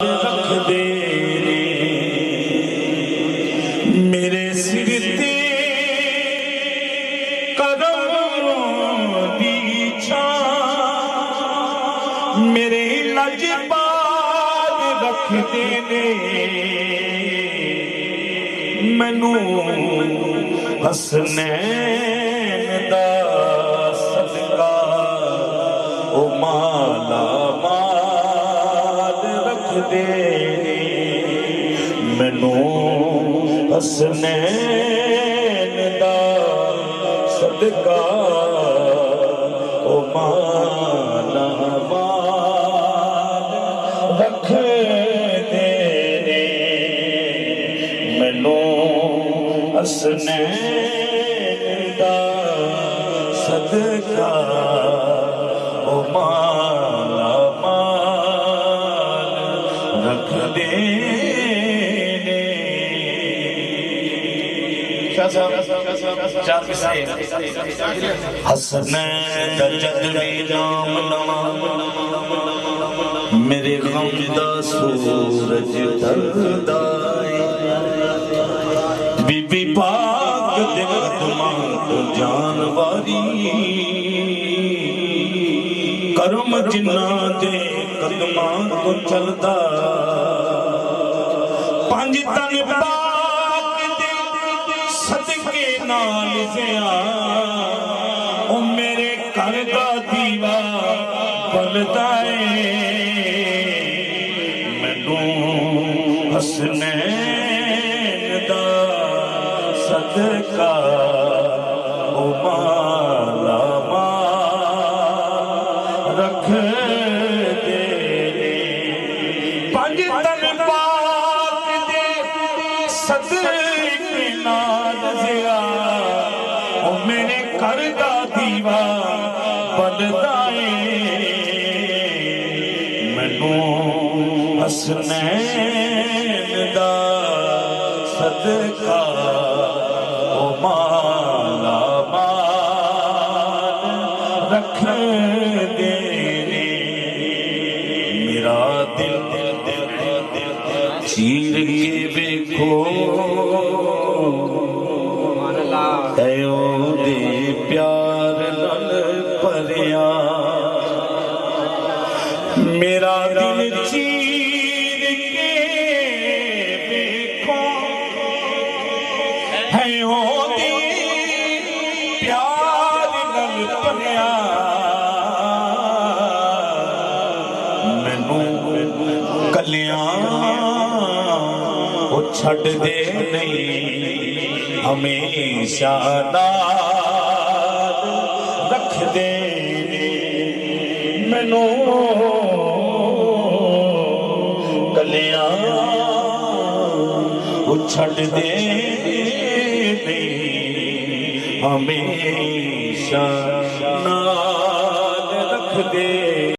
रखदे ने मेरे सिर ते कदम दी छां मेरे लजपाल रखदे ने मैनू हसनैन दा सदका ओ माला दे मैनू हसनैन दा सदका ओ माला रख दे मैनू हसनैन दा सदका ओ माला रख दे हसनैन जद भी नाम लवां मेरे गम दा सूरज ढलदा बीबी पाक दे कदमां तो जान वारी करम जिन्ना दे कदमां तो चलदा पंज तन पाक दे सदके नाल जिया ओ मेरे घर दा दीवा बलदा ए मैनू हसनैन दा सदका ओ माला रख दे पंज तन पाक दे सदके नाल जिया ओ मेरे घर दा दीवा बलदा ए मैनू हसनैन दा सदका ओ माला रख दे मेरा दिल चीर के देखो दे प्यार नल भरिया मेरा दिल चीर के देखो है दे प्यार नल भरिया मैनू कलियां वो छड़ दे नहीं हमेशा नाल रख दे मैनू कलियां वो छड़ दे नहीं हमेशा नाल रख दे